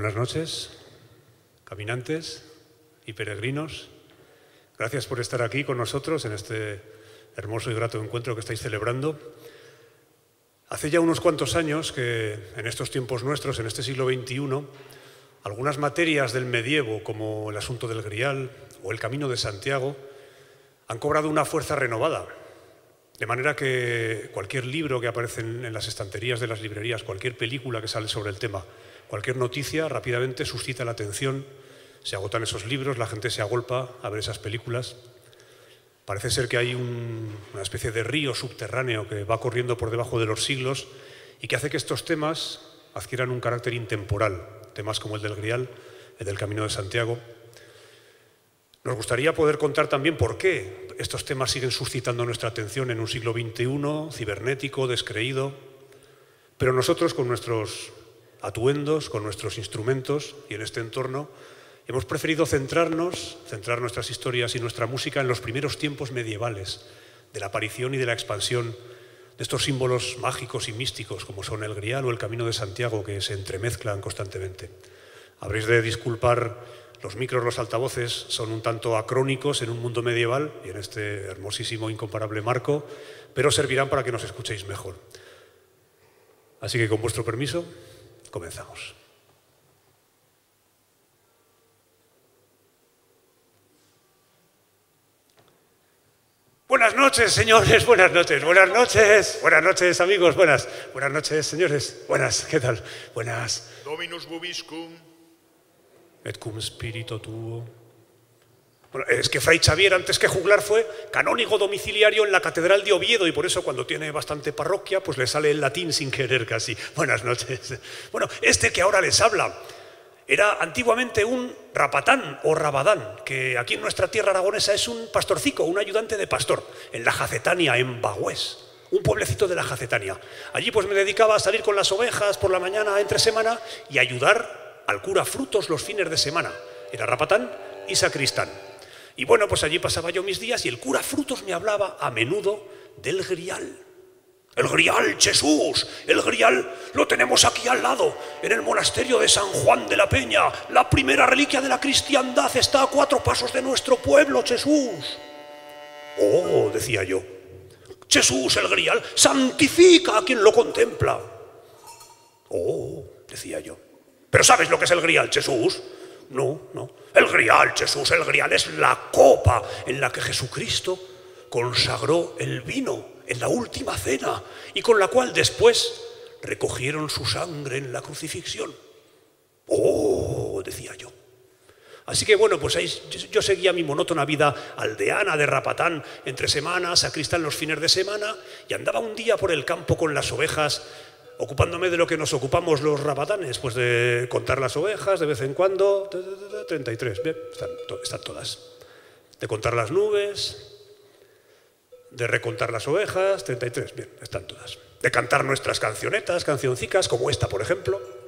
Buenas noches, caminantes y peregrinos. Gracias por estar aquí con nosotros en este hermoso y grato encuentro que estáis celebrando. Hace ya unos cuantos años que en estos tiempos nuestros, en este siglo XXI, algunas materias del medievo, como el asunto del Grial o el Camino de Santiago, han cobrado una fuerza renovada. De manera que cualquier libro que aparece en las estanterías de las librerías, cualquier película que sale sobre el tema, cualquier noticia rápidamente suscita la atención, se agotan esos libros, la gente se agolpa a ver esas películas. Parece ser que hay una especie de río subterráneo que va corriendo por debajo de los siglos y que hace que estos temas adquieran un carácter intemporal, temas como el del Grial, el del Camino de Santiago. Nos gustaría poder contar también por qué estos temas siguen suscitando nuestra atención en un siglo XXI, cibernético, descreído, pero nosotros con nuestros atuendos, con nuestros instrumentos y en este entorno, hemos preferido centrar nuestras historias y nuestra música en los primeros tiempos medievales, de la aparición y de la expansión de estos símbolos mágicos y místicos como son el Grial o el Camino de Santiago, que se entremezclan constantemente. Habréis de disculpar, los micros, los altavoces son un tanto acrónicos en un mundo medieval y en este hermosísimo, incomparable marco, pero servirán para que nos escuchéis mejor. Así que con vuestro permiso, comenzamos. Buenas noches, señores, buenas noches, buenas noches, buenas noches, amigos, buenas noches, señores, buenas, ¿qué tal? Buenas. Dominus vobiscum. Et cum spirito tuo. Bueno, es que Fray Xavier, antes que juglar, fue canónigo domiciliario en la Catedral de Oviedo y por eso cuando tiene bastante parroquia, pues le sale el latín sin querer casi. Buenas noches. Bueno, este que ahora les habla era antiguamente un rapatán o rabadán, que aquí en nuestra tierra aragonesa es un pastorcico, un ayudante de pastor, en la Jacetania, en Bagüés, un pueblecito de la Jacetania. Allí pues me dedicaba a salir con las ovejas por la mañana, entre semana, y ayudar al cura Frutos los fines de semana. Era rapatán y sacristán. Y bueno, pues allí pasaba yo mis días y el cura Frutos me hablaba a menudo del Grial. El Grial, Jesús, el Grial lo tenemos aquí al lado, en el monasterio de San Juan de la Peña. La primera reliquia de la cristiandad está a 4 pasos de nuestro pueblo, Jesús. Oh, decía yo, Jesús, el Grial, santifica a quien lo contempla. Oh, decía yo. ¿Pero sabes lo que es el Grial, Jesús? No. El Grial, Jesús, el Grial es la copa en la que Jesucristo consagró el vino en la última cena y con la cual después recogieron su sangre en la crucifixión. Oh, decía yo. Así que bueno, pues ahí yo seguía mi monótona vida aldeana de rapatán entre semanas, sacristán los fines de semana y andaba un día por el campo con las ovejas, ocupándome de lo que nos ocupamos los rapatanes, pues de contar las ovejas de vez en cuando, 33, bien, están todas. De contar las nubes, de recontar las ovejas, 33, bien, están todas. De cantar nuestras cancionetas, cancioncicas, como esta, por ejemplo.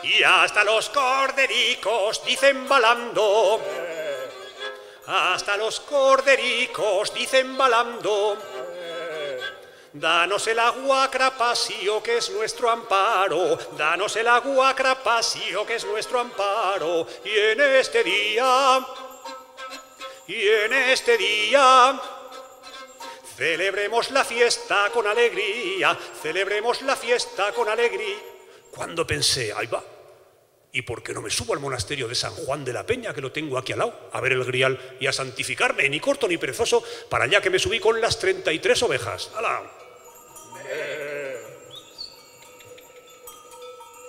Y hasta los cordericos dicen balando, hasta los cordericos dicen balando, danos el agua crapasio que es nuestro amparo, danos el agua crapasio que es nuestro amparo, y en este día, celebremos la fiesta con alegría, celebremos la fiesta con alegría. Cuando pensé, ahí va, ¿y por qué no me subo al monasterio de San Juan de la Peña, que lo tengo aquí al lado, a ver el Grial y a santificarme, ni corto ni perezoso, para allá que me subí con las 33 ovejas? ¡Hala!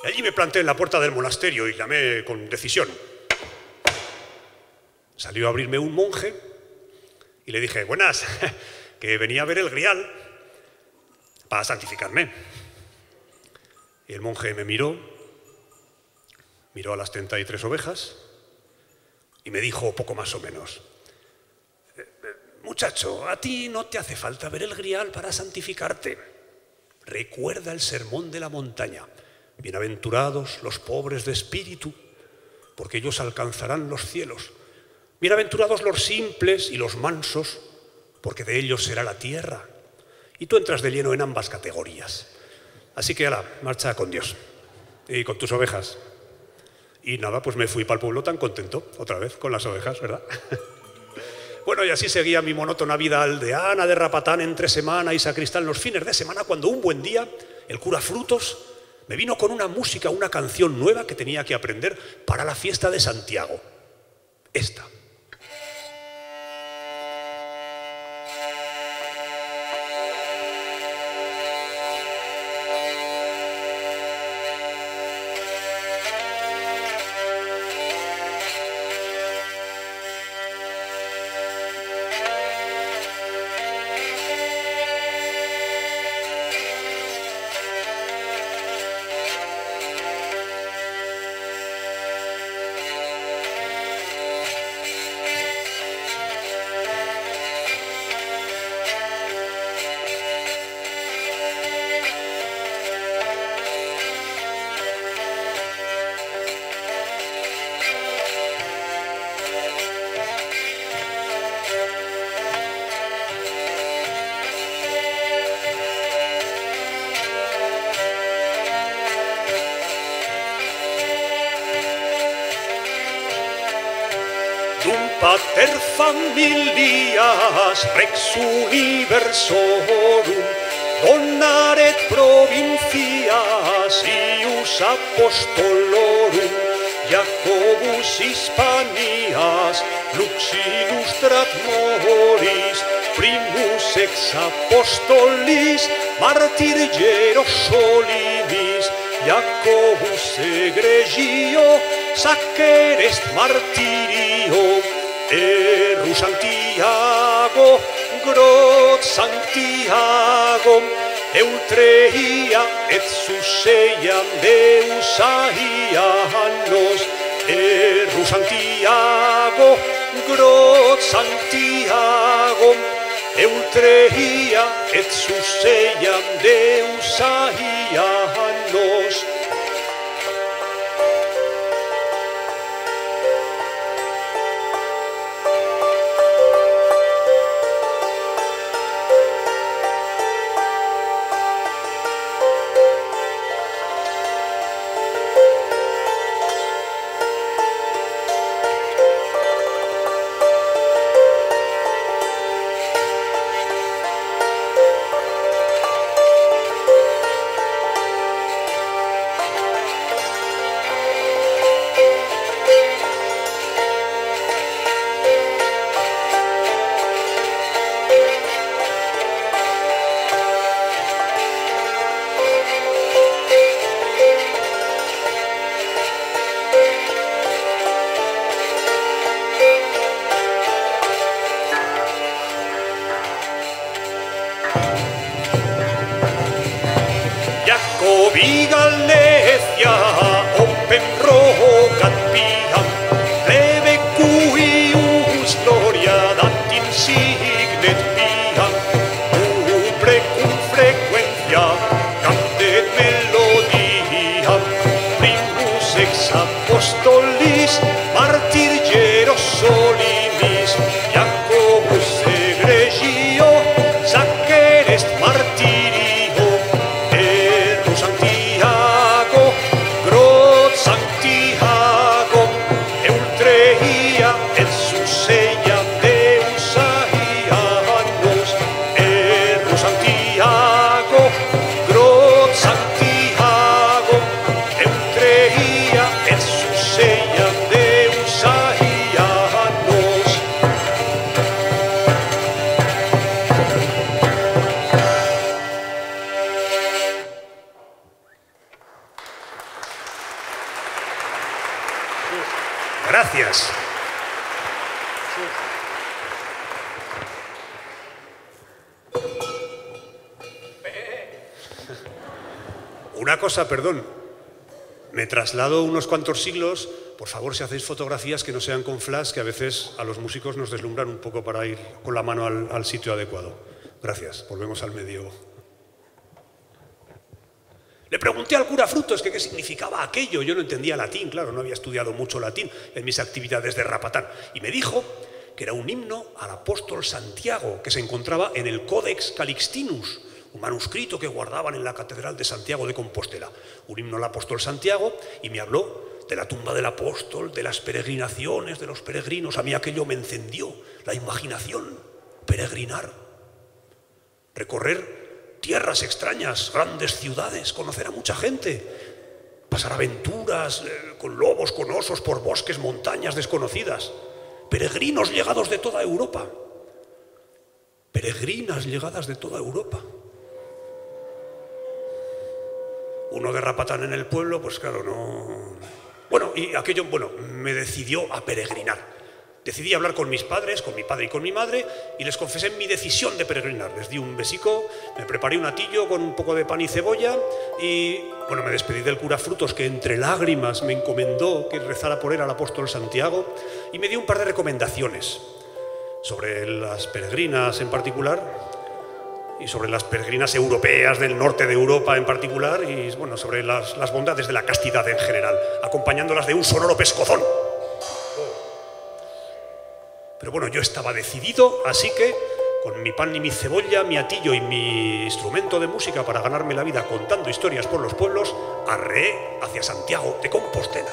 Y allí me planté en la puerta del monasterio y llamé con decisión. Salió a abrirme un monje y le dije, buenas, que venía a ver el Grial para santificarme. Y el monje me miró a las 33 ovejas y me dijo poco más o menos, muchacho, a ti no te hace falta ver el Grial para santificarte. Recuerda el sermón de la montaña. Bienaventurados los pobres de espíritu, porque ellos alcanzarán los cielos. Bienaventurados los simples y los mansos, porque de ellos será la tierra. Y tú entras de lleno en ambas categorías. Así que, ala, marcha con Dios y con tus ovejas. Y nada, pues me fui para el pueblo tan contento, otra vez, con las ovejas, ¿verdad? Bueno, y así seguía mi monótona vida aldeana de Rapatán entre semana y sacristán los fines de semana, cuando un buen día el cura Frutos me vino con una música, una canción nueva que tenía que aprender para la fiesta de Santiago. Esta. Pater familias rex universorum donaret provincias ius apostolorum Jacobus Hispanias lux illustrat moris primus ex apostolis martyr Hierosolimis Jacobus egregio sacer est martyrio Erru Santiago, grot Santiago, eutreia et suseiam Deus aianos. Erru Santiago, grot Santiago, eutreia et suseiam Deus aianos. Jacobi Galecia, open rogat piam, plebe cuius gloria dat insignet piam, ubre cum frequentia, cantet melodia, primus ex apostolis, martyr Hierosolimis, Jacobus egregio, sacer est martyrio, Gracias. Una cosa, perdón. Me traslado unos cuantos siglos. Por favor, si hacéis fotografías que no sean con flash, que a veces a los músicos nos deslumbran un poco para ir con la mano al sitio adecuado. Gracias. Volvemos al medio. Le pregunté al cura Frutos que qué significaba aquello. Yo no entendía latín, claro, no había estudiado mucho latín en mis actividades de Rapatán. Y me dijo que era un himno al apóstol Santiago, que se encontraba en el Codex Calixtinus, un manuscrito que guardaban en la Catedral de Santiago de Compostela. Un himno al apóstol Santiago, y me habló de la tumba del apóstol, de las peregrinaciones de los peregrinos. A mí aquello me encendió la imaginación. Peregrinar, recorrer tierras extrañas, grandes ciudades, conocer a mucha gente, pasar aventuras con lobos, con osos, por bosques, montañas desconocidas. Peregrinos llegados de toda Europa. Peregrinas llegadas de toda Europa. Uno de Rapatán en el pueblo, pues claro, no... Bueno, y aquello, me decidió a peregrinar. Decidí hablar con mis padres, con mi padre y con mi madre, y les confesé mi decisión de peregrinar. Les di un besico, me preparé un atillo con un poco de pan y cebolla y, me despedí del cura Frutos, que entre lágrimas me encomendó que rezara por él al apóstol Santiago, y me dio un par de recomendaciones sobre las peregrinas en particular y sobre las peregrinas europeas del norte de Europa en particular y, sobre las bondades de la castidad en general, acompañándolas de un sonoro pescozón. Pero yo estaba decidido, así que con mi pan y mi cebolla, mi atillo y mi instrumento de música para ganarme la vida contando historias por los pueblos, arreé hacia Santiago de Compostela.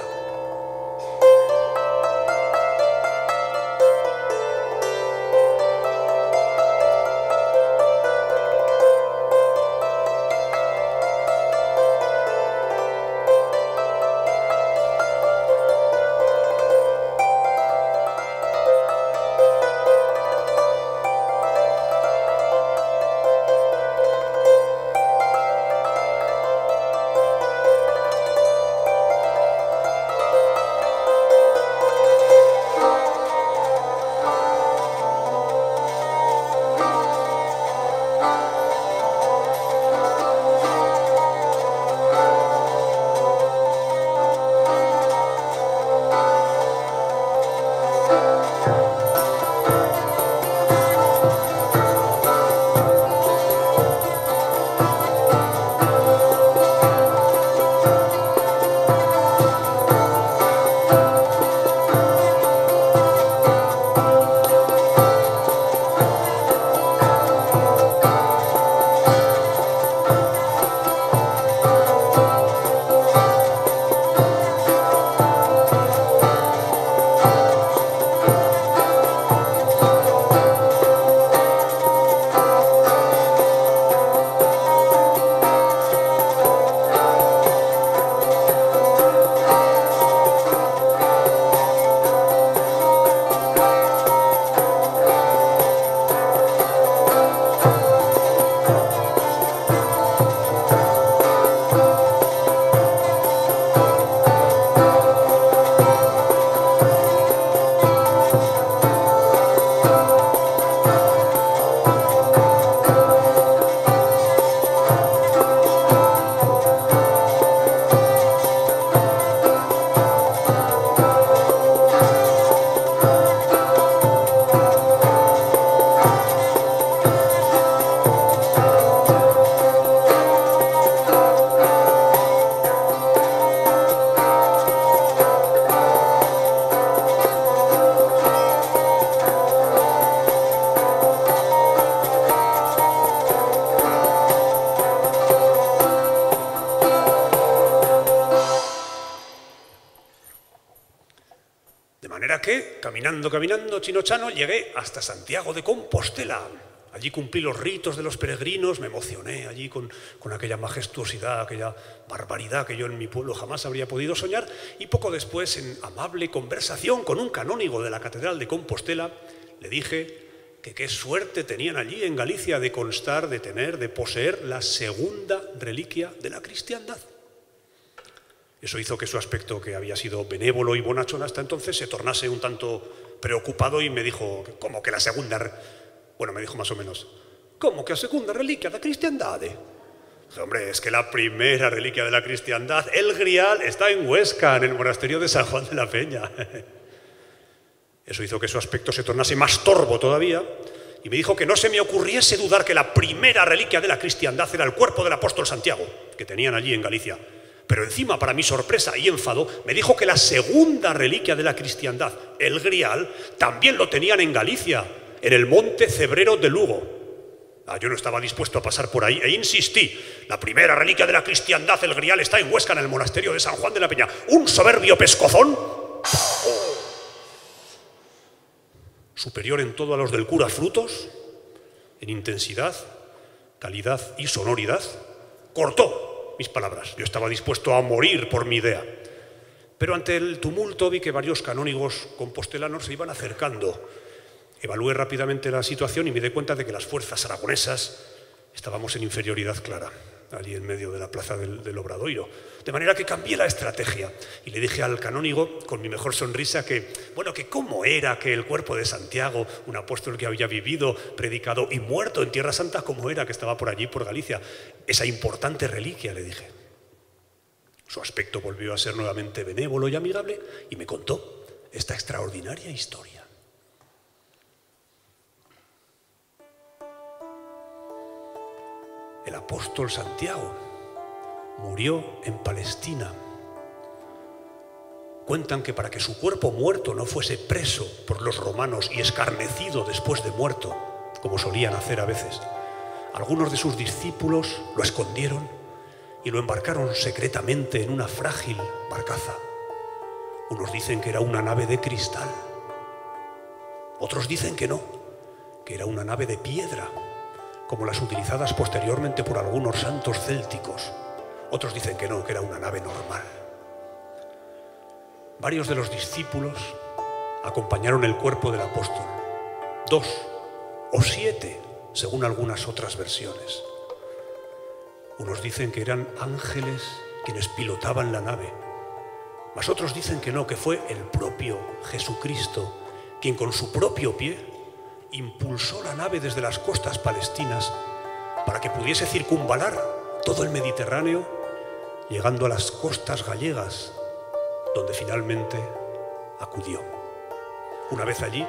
Caminando, chino-chano, llegué hasta Santiago de Compostela. Allí cumplí los ritos de los peregrinos, me emocioné allí con aquella majestuosidad, aquella barbaridad que yo en mi pueblo jamás habría podido soñar, y poco después, en amable conversación con un canónigo de la Catedral de Compostela, le dije que qué suerte tenían allí en Galicia de constar, de tener, de poseer la segunda reliquia de la cristiandad. Eso hizo que su aspecto, que había sido benévolo y bonachón hasta entonces, se tornase un tanto preocupado y me dijo, ¿cómo que la segunda? Me dijo más o menos, ¿cómo que la segunda reliquia de la cristiandad? Dije, hombre, es que la primera reliquia de la cristiandad, el Grial, está en Huesca, en el monasterio de San Juan de la Peña. Eso hizo que su aspecto se tornase más torvo todavía y me dijo que no se me ocurriese dudar que la primera reliquia de la cristiandad era el cuerpo del apóstol Santiago, que tenían allí en Galicia. Pero encima, para mi sorpresa y enfado, me dijo que la segunda reliquia de la cristiandad, el Grial, también lo tenían en Galicia, en el monte Cebrero de Lugo. Yo no estaba dispuesto a pasar por ahí e insistí. La primera reliquia de la cristiandad, el Grial, está en Huesca, en el monasterio de San Juan de la Peña. Un soberbio pescozón, superior en todo a los del cura Frutos, en intensidad, calidad y sonoridad, cortó mis palabras. Yo estaba dispuesto a morir por mi idea. Pero ante el tumulto vi que varios canónigos compostelanos se iban acercando. Evalué rápidamente la situación y me di cuenta de que las fuerzas aragonesas estábamos en inferioridad clara, allí en medio de la plaza del Obradoiro. De manera que cambié la estrategia y le dije al canónigo, con mi mejor sonrisa, que cómo era que el cuerpo de Santiago, un apóstol que había vivido, predicado y muerto en Tierra Santa, cómo era que estaba por allí, por Galicia, esa importante reliquia, le dije. Su aspecto volvió a ser nuevamente benévolo y amigable y me contó esta extraordinaria historia. El apóstol Santiago murió en Palestina. Cuentan que para que su cuerpo muerto no fuese preso por los romanos y escarnecido después de muerto, como solían hacer a veces, algunos de sus discípulos lo escondieron y lo embarcaron secretamente en una frágil barcaza. Unos dicen que era una nave de cristal, otros dicen que no, que era una nave de piedra, como las utilizadas posteriormente por algunos santos célticos. Otros dicen que no, que era una nave normal. Varios de los discípulos acompañaron el cuerpo del apóstol, 2 o 7, según algunas otras versiones. Unos dicen que eran ángeles quienes pilotaban la nave, mas otros dicen que no, que fue el propio Jesucristo quien con su propio pie impulsó la nave desde las costas palestinas para que pudiese circunvalar todo el Mediterráneo, llegando a las costas gallegas, donde finalmente acudió. Una vez allí,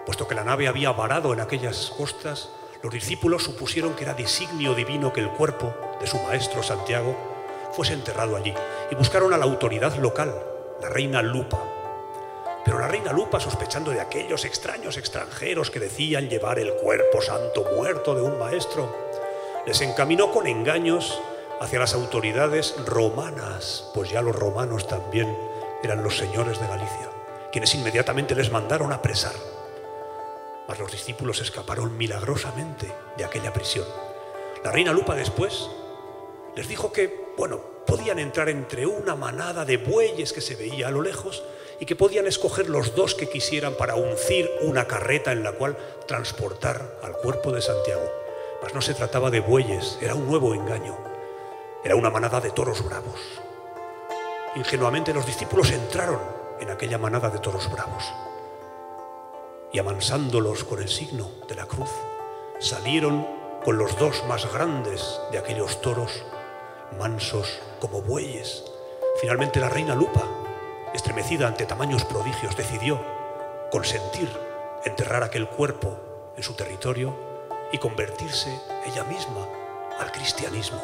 puesto que la nave había varado en aquellas costas, los discípulos supusieron que era designio divino que el cuerpo de su maestro Santiago fuese enterrado allí y buscaron a la autoridad local, la reina Lupa. Pero la reina Lupa, sospechando de aquellos extraños extranjeros que decían llevar el cuerpo santo muerto de un maestro, les encaminó con engaños hacia las autoridades romanas, pues ya los romanos también eran los señores de Galicia, quienes inmediatamente les mandaron apresar. Mas los discípulos escaparon milagrosamente de aquella prisión. La reina Lupa después les dijo que, podían entrar entre una manada de bueyes que se veía a lo lejos y que podían escoger los 2 que quisieran para uncir una carreta en la cual transportar al cuerpo de Santiago. Mas no se trataba de bueyes, era un nuevo engaño. Era una manada de toros bravos. Ingenuamente los discípulos entraron en aquella manada de toros bravos y, amansándolos con el signo de la cruz, salieron con los 2 más grandes de aquellos toros, mansos como bueyes. Finalmente la reina Lupa, estremecida ante tamaños prodigios, decidió consentir enterrar aquel cuerpo en su territorio y convertirse ella misma al cristianismo.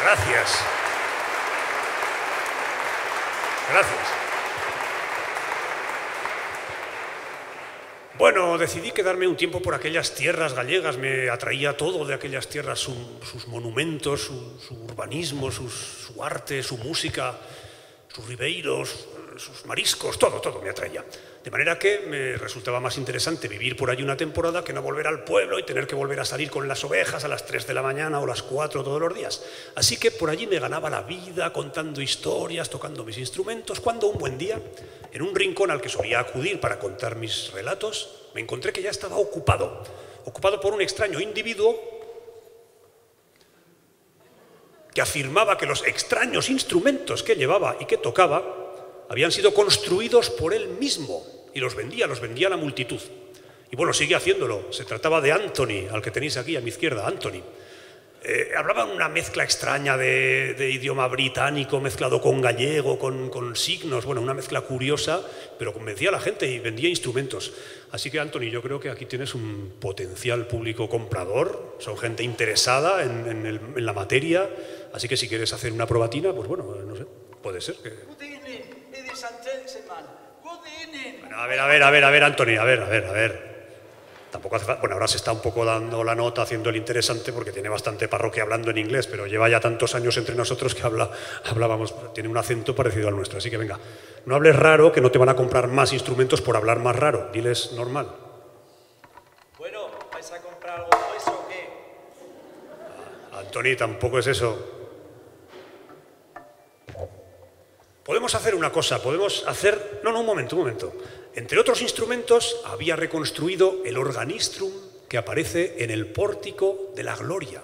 Gracias. Gracias. Bueno, decidí quedarme un tiempo por aquellas tierras gallegas, me atraía todo de aquellas tierras, sus monumentos, su urbanismo, su arte, su música, sus ribeiros, sus mariscos, todo me atraía. De manera que me resultaba más interesante vivir por allí una temporada que no volver al pueblo y tener que volver a salir con las ovejas a las 3 de la mañana o las 4 todos los días. Así que por allí me ganaba la vida contando historias, tocando mis instrumentos, cuando un buen día, en un rincón al que solía acudir para contar mis relatos, me encontré que ya estaba ocupado por un extraño individuo que afirmaba que los extraños instrumentos que llevaba y que tocaba habían sido construidos por él mismo y los vendía a la multitud. Y bueno, sigue haciéndolo. Se trataba de Anthony, al que tenéis aquí a mi izquierda, Anthony. Hablaba una mezcla extraña de idioma británico mezclado con gallego, con signos, bueno, una mezcla curiosa, pero convencía a la gente y vendía instrumentos. Así que, Anthony, yo creo que aquí tienes un potencial público comprador, son gente interesada en la materia, así que si quieres hacer una probatina, pues bueno, no sé, puede ser que... Bueno, a ver, Anthony, a ver. Tampoco hace falta... Bueno, ahora se está un poco dando la nota, haciendo el interesante, porque tiene bastante parroquia hablando en inglés, pero lleva ya tantos años entre nosotros que hablábamos, tiene un acento parecido al nuestro. Así que venga, no hables raro, que no te van a comprar más instrumentos por hablar más raro. Diles normal. Bueno, ¿vais a comprar algo de eso o qué? Anthony, tampoco es eso. Podemos hacer una cosa, podemos hacer... No, un momento. Entre otros instrumentos, había reconstruido el organistrum que aparece en el Pórtico de la Gloria.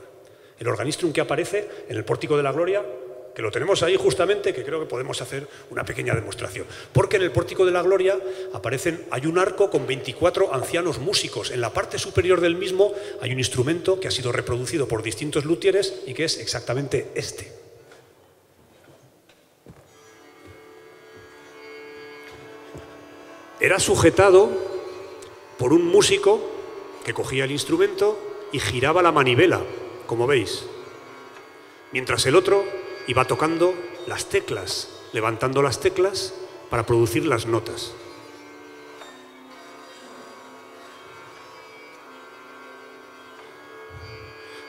El organistrum que aparece en el Pórtico de la Gloria, que lo tenemos ahí justamente, que creo que podemos hacer una pequeña demostración. Porque en el Pórtico de la Gloria hay un arco con 24 ancianos músicos. En la parte superior del mismo hay un instrumento que ha sido reproducido por distintos luthieres y que es exactamente este. Era sujetado por un músico que cogía el instrumento y giraba la manivela, como veis, mientras el otro iba tocando las teclas, levantando las teclas para producir las notas.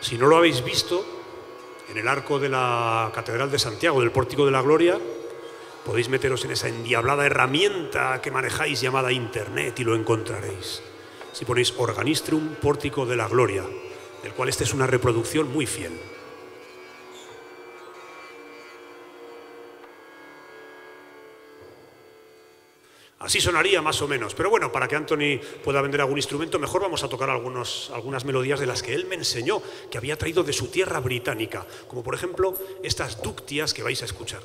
Si no lo habéis visto, en el arco de la Catedral de Santiago, del Pórtico de la Gloria, podéis meteros en esa endiablada herramienta que manejáis llamada Internet y lo encontraréis. Si ponéis Organistrum Pórtico de la Gloria, del cual esta es una reproducción muy fiel. Así sonaría más o menos, pero bueno, para que Anthony pueda vender algún instrumento, mejor vamos a tocar algunas melodías de las que él me enseñó, que había traído de su tierra británica, como por ejemplo estas ductias que vais a escuchar.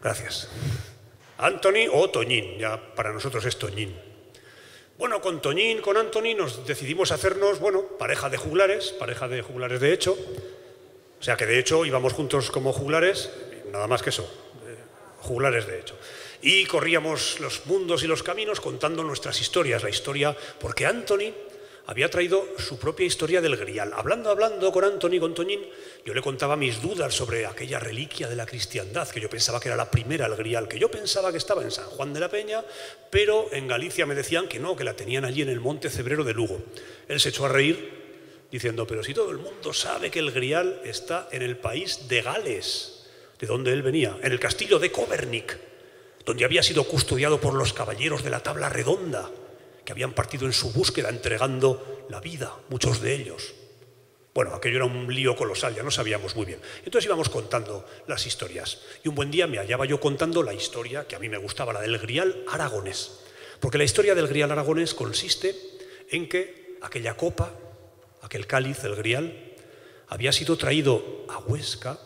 Gracias. Anthony o Toñín, ya para nosotros es Toñín. Bueno, con Toñín, con Anthony nos decidimos hacernos, bueno, pareja de juglares de hecho. O sea que de hecho íbamos juntos como juglares, nada más que eso, juglares de hecho. Y corríamos los mundos y los caminos contando nuestras historias, la historia, porque Anthony había traído su propia historia del Grial. Hablando con Anthony, con Toñín, yo le contaba mis dudas sobre aquella reliquia de la cristiandad, que yo pensaba que era la primera, el Grial, que yo pensaba que estaba en San Juan de la Peña, pero en Galicia me decían que no, que la tenían allí en el Monte Cebrero de Lugo. Él se echó a reír diciendo, pero si todo el mundo sabe que el Grial está en el país de Gales, de donde él venía, en el castillo de Covernic, donde había sido custodiado por los caballeros de la Tabla Redonda, que habían partido en su búsqueda entregando la vida, muchos de ellos. Bueno, aquello era un lío colosal, ya no sabíamos muy bien. Entonces íbamos contando las historias. Y un buen día me hallaba yo contando la historia que a mí me gustaba, la del Grial aragonés. Porque la historia del Grial aragonés consiste en que aquella copa, aquel cáliz, el Grial, había sido traído a Huesca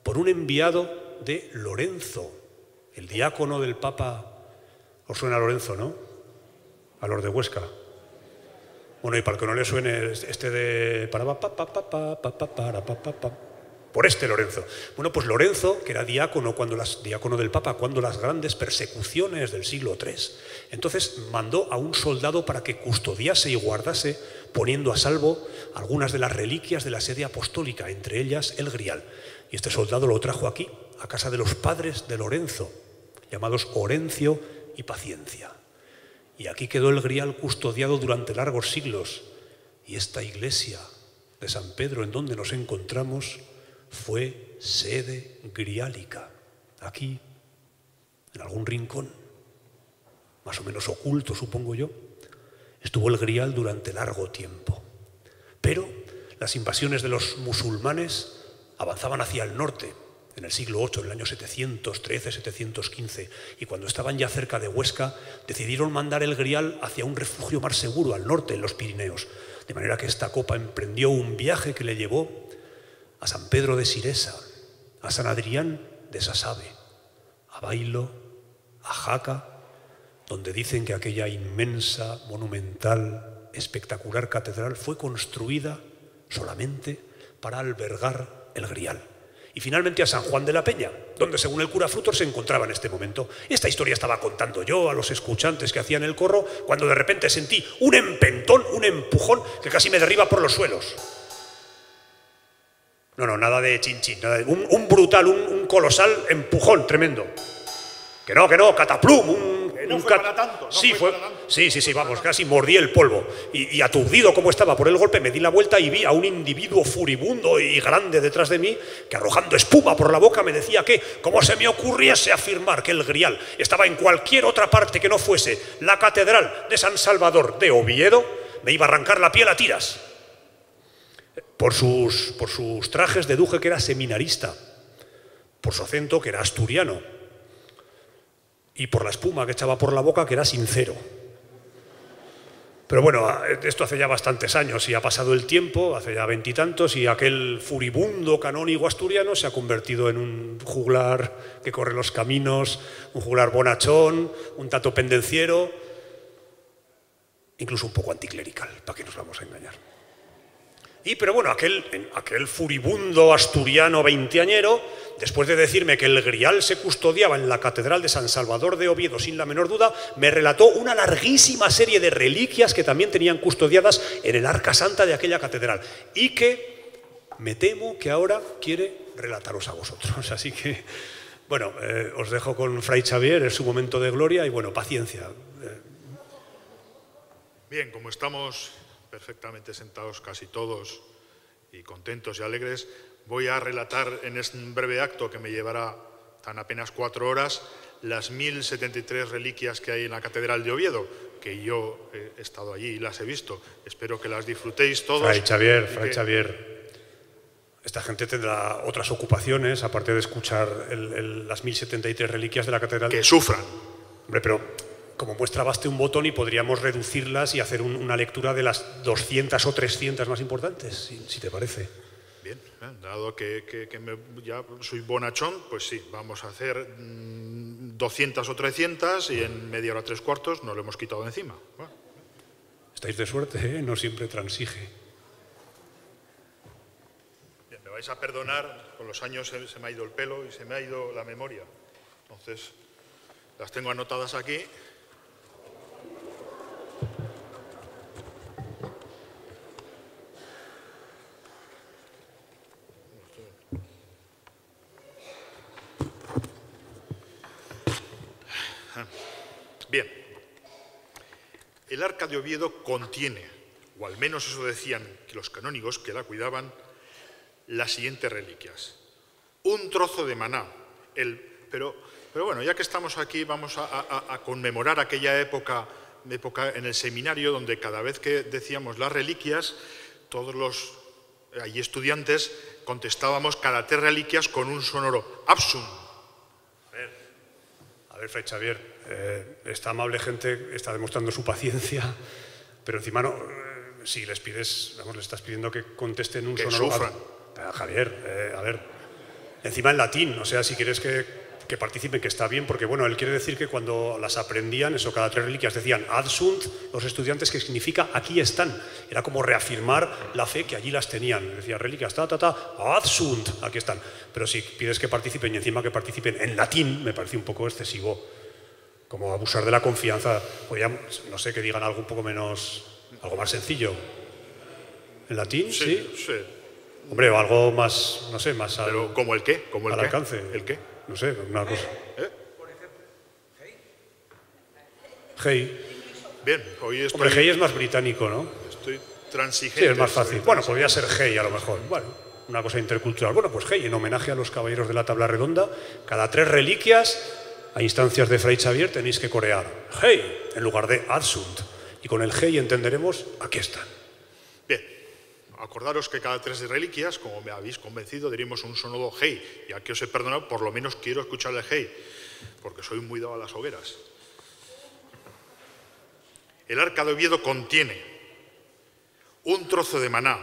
por un enviado de Lorenzo, el diácono del Papa. ¿Os suena Lorenzo, no? A los de Huesca. Bueno, y para el que no le suene este de... Por este Lorenzo. Bueno, pues Lorenzo, que era diácono del Papa cuando las grandes persecuciones del siglo III, entonces mandó a un soldado para que custodiase y guardase, poniendo a salvo algunas de las reliquias de la sede apostólica, entre ellas el Grial. Y este soldado lo trajo aquí, a casa de los padres de Lorenzo, llamados Orencio y Paciencia. Y aquí quedó el Grial custodiado durante largos siglos. Y esta iglesia de San Pedro, en donde nos encontramos, fue sede griálica. Aquí, en algún rincón, más o menos oculto, supongo yo, estuvo el Grial durante largo tiempo. Pero las invasiones de los musulmanes avanzaban hacia el norte, en el siglo VIII, en el año 713-715, y cuando estaban ya cerca de Huesca, decidieron mandar el Grial hacia un refugio más seguro, al norte, en los Pirineos. De manera que esta copa emprendió un viaje que le llevó a San Pedro de Siresa, a San Adrián de Sasabe, a Bailo, a Jaca, donde dicen que aquella inmensa, monumental, espectacular catedral fue construida solamente para albergar el Grial. Y finalmente a San Juan de la Peña, donde según el cura Frutos se encontraba en este momento. Esta historia estaba contando yo a los escuchantes que hacían el corro, cuando de repente sentí un empentón, un empujón que casi me derriba por los suelos. No, nada de chinchín, nada de, un brutal, un colosal empujón tremendo. Que no, cataplum, no fue para tanto. Sí, vamos, casi mordí el polvo. Y aturdido como estaba por el golpe, me di la vuelta y vi a un individuo furibundo y grande detrás de mí, que arrojando espuma por la boca me decía que, como se me ocurriese afirmar que el Grial estaba en cualquier otra parte que no fuese la catedral de San Salvador de Oviedo, me iba a arrancar la piel a tiras. Por sus trajes deduje que era seminarista, por su acento que era asturiano, y por la espuma que echaba por la boca que era sincero. Pero bueno, esto hace ya bastantes años y ha pasado el tiempo, hace ya 20 y tantos, y aquel furibundo canónigo asturiano se ha convertido en un juglar que corre los caminos, un juglar bonachón, un tanto pendenciero, incluso un poco anticlerical, ¿para qué nos vamos a engañar? Pero bueno, aquel furibundo asturiano veinteañero, después de decirme que el Grial se custodiaba en la catedral de San Salvador de Oviedo, sin la menor duda, me relató una larguísima serie de reliquias que también tenían custodiadas en el Arca Santa de aquella catedral y que me temo que ahora quiere relataros a vosotros. Así que, bueno, os dejo con Fray Xavier, es su momento de gloria y bueno, paciencia. Bien, como estamos perfectamente sentados casi todos y contentos y alegres, voy a relatar en este breve acto que me llevará tan apenas 4 horas las 1073 reliquias que hay en la Catedral de Oviedo, que yo he estado allí y las he visto. Espero que las disfrutéis todos. Fray Xavier, esta gente tendrá otras ocupaciones, aparte de escuchar las 1073 reliquias de la Catedral. Que sufran. Hombre, pero como muestra baste un botón y podríamos reducirlas y hacer una lectura de las 200 o 300 más importantes, si te parece. Bien, dado que ya soy bonachón, pues sí, vamos a hacer 200 o 300 y en media hora, 3/4 nos lo hemos quitado de encima. Bueno. Estáis de suerte, ¿eh? No siempre transige. Bien, me vais a perdonar, con los años se me ha ido el pelo y se me ha ido la memoria. Entonces, las tengo anotadas aquí. Bien, el Arca de Oviedo contiene, o al menos eso decían que los canónigos que la cuidaban, las siguientes reliquias. Un trozo de maná, pero bueno, ya que estamos aquí vamos a conmemorar aquella época en el seminario donde cada vez que decíamos las reliquias, todos los allí estudiantes contestábamos cada 3 reliquias con un sonoro absum. A ver, Fray Xavier, esta amable gente está demostrando su paciencia, pero encima no, si les pides, vamos, le estás pidiendo que contesten un sonoro. Sufran. Javier, a ver, encima en latín, o sea, si quieres que participen, que está bien, porque bueno, él quiere decir que cuando las aprendían, eso, cada 3 reliquias decían ad sunt, los estudiantes, que significa aquí están. Era como reafirmar la fe que allí las tenían. Decía reliquias, ad sunt, aquí están. Pero si pides que participen y encima que participen en latín, me parece un poco excesivo. Como abusar de la confianza. Podrían, no sé, que digan algo un poco menos, algo más sencillo. ¿En latín? Sí. Hombre, o algo más, no sé, más ¿Pero como el qué? ¿Como el al qué? alcance. ¿El qué? No sé, una cosa. Por ejemplo, hey. Hey. Bien, hoy estoy... Hombre, hey es más británico, ¿no? Estoy transigente. Sí, es más fácil. Bueno, podría ser hey a lo mejor. Bueno, una cosa intercultural. Bueno, pues hey, en homenaje a los caballeros de la tabla redonda, cada 3 reliquias, a instancias de Fray Xavier, tenéis que corear hey en lugar de ad sunt. Y con el hey entenderemos, aquí están. Bien, acordaros que cada 3 reliquias, como me habéis convencido, diremos un sonoro hey. Y aquí os he perdonado, por lo menos quiero escuchar el hey, porque soy muy dado a las hogueras. El Arca de Oviedo contiene un trozo de maná,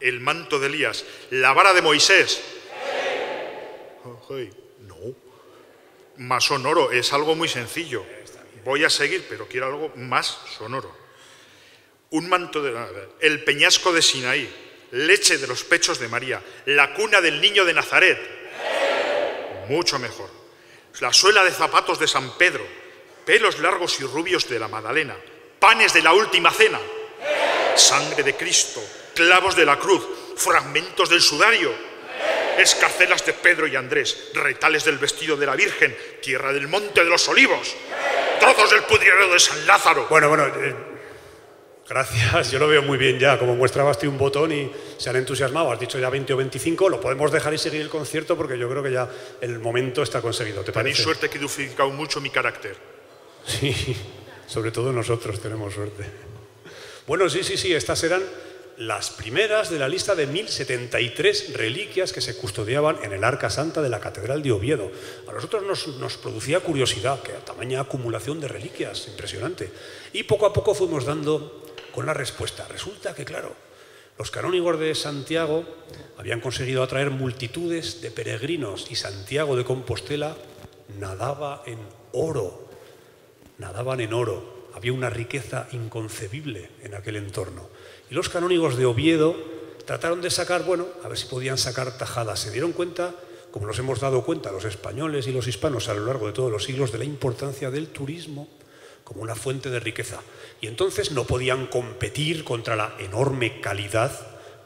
el manto de Elías, la vara de Moisés. Hey. No, más sonoro, es algo muy sencillo. Voy a seguir, pero quiero algo más sonoro. Un manto de... El peñasco de Sinaí, leche de los pechos de María, la cuna del niño de Nazaret. Mucho mejor. La suela de zapatos de San Pedro, pelos largos y rubios de la Magdalena, panes de la última cena, sangre de Cristo, clavos de la cruz, fragmentos del sudario, escarcelas de Pedro y Andrés, retales del vestido de la Virgen, tierra del monte de los olivos, trozos del pudriero de San Lázaro. Bueno, gracias, yo lo veo muy bien ya. Como muestra un botón y se han entusiasmado, has dicho ya 20 o 25, lo podemos dejar y seguir el concierto porque yo creo que ya el momento está conseguido. ¿Te parece? Tenéis suerte que he dulcificado mucho mi carácter. Sí, sobre todo nosotros tenemos suerte. Bueno, sí, estas eran las primeras de la lista de 1073 reliquias que se custodiaban en el Arca Santa de la Catedral de Oviedo. A nosotros nos producía curiosidad, que tamaña acumulación de reliquias, impresionante. Y poco a poco fuimos dando con la respuesta. Resulta que, claro, los canónigos de Santiago habían conseguido atraer multitudes de peregrinos y Santiago de Compostela nadaba en oro. Nadaban en oro. Había una riqueza inconcebible en aquel entorno. Y los canónigos de Oviedo trataron de sacar, a ver si podían sacar tajadas. Se dieron cuenta, como nos hemos dado cuenta los españoles y los hispanos a lo largo de todos los siglos, de la importancia del turismo como una fuente de riqueza. Y entonces no podían competir contra la enorme calidad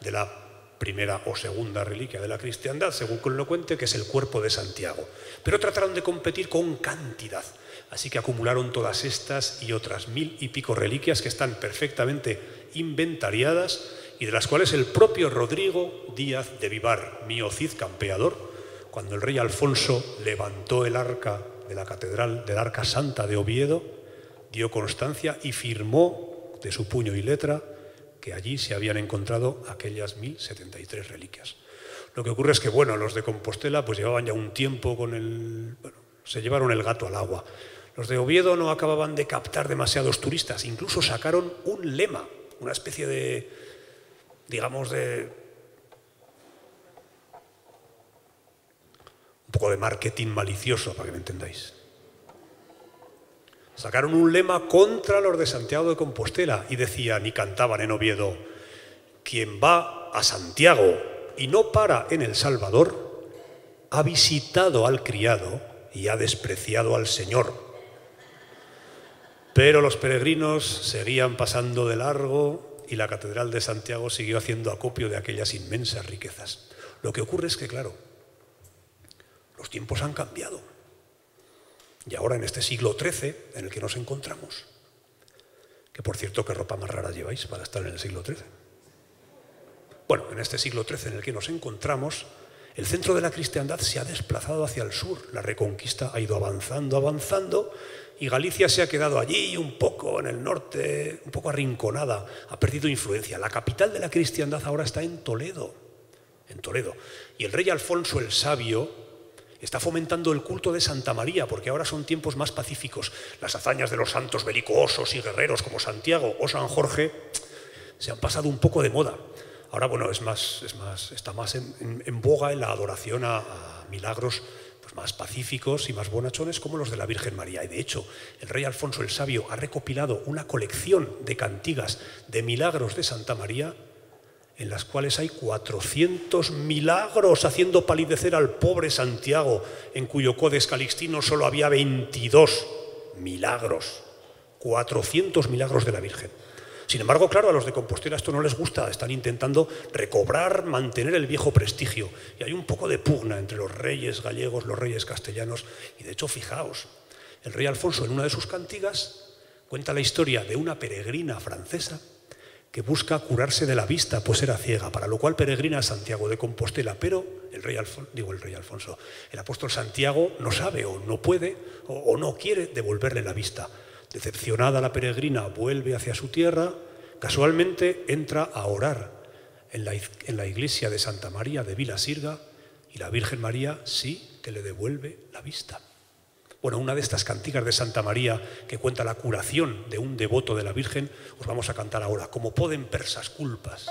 de la primera o segunda reliquia de la cristiandad, según lo cuente, que es el cuerpo de Santiago. Pero trataron de competir con cantidad. Así que acumularon todas estas y otras 1000 y pico reliquias que están perfectamente inventariadas y de las cuales el propio Rodrigo Díaz de Vivar, mío Cid campeador, cuando el rey Alfonso levantó el arca de la catedral del Arca Santa de Oviedo, dio constancia y firmó de su puño y letra que allí se habían encontrado aquellas 1073 reliquias. Lo que ocurre es que, los de Compostela pues llevaban ya un tiempo con se llevaron el gato al agua. Los de Oviedo no acababan de captar demasiados turistas, incluso sacaron un lema, una especie de, digamos, de poco de marketing malicioso, para que me entendáis. Sacaron un lema contra los de Santiago de Compostela y decían y cantaban en Oviedo: quien va a Santiago y no para en El Salvador, ha visitado al criado y ha despreciado al Señor. Pero los peregrinos seguían pasando de largo y la Catedral de Santiago siguió haciendo acopio de aquellas inmensas riquezas. Lo que ocurre es que, claro, los tiempos han cambiado. Y ahora en este siglo XIII en el que nos encontramos, que por cierto, ¿qué ropa más rara lleváis para estar en el siglo XIII? Bueno, en este siglo XIII en el que nos encontramos, el centro de la cristiandad se ha desplazado hacia el sur. La Reconquista ha ido avanzando, y Galicia se ha quedado allí un poco en el norte, un poco arrinconada, ha perdido influencia. La capital de la cristiandad ahora está en Toledo. Y el rey Alfonso el Sabio está fomentando el culto de Santa María, porque ahora son tiempos más pacíficos. Las hazañas de los santos belicosos y guerreros como Santiago o San Jorge se han pasado un poco de moda. Ahora, bueno, está más en boga en la adoración a milagros pues más pacíficos y más bonachones como los de la Virgen María. Y de hecho, el rey Alfonso el Sabio ha recopilado una colección de cantigas de milagros de Santa María, en las cuales hay 400 milagros haciendo palidecer al pobre Santiago, en cuyo Codex Calixtino solo había 22 milagros. 400 milagros de la Virgen. Sin embargo, claro, a los de Compostela esto no les gusta, están intentando recobrar, mantener el viejo prestigio. Y hay un poco de pugna entre los reyes gallegos, los reyes castellanos. Y de hecho, fijaos, el rey Alfonso en una de sus cantigas cuenta la historia de una peregrina francesa que busca curarse de la vista, pues era ciega, para lo cual peregrina a Santiago de Compostela, pero el apóstol Santiago no sabe o no puede o no quiere devolverle la vista. Decepcionada la peregrina vuelve hacia su tierra, casualmente entra a orar en la iglesia de Santa María de Vilasirga y la Virgen María sí que le devuelve la vista. Bueno, una de estas cantigas de Santa María que cuenta la curación de un devoto de la Virgen, os vamos a cantar ahora, como poden persas culpas.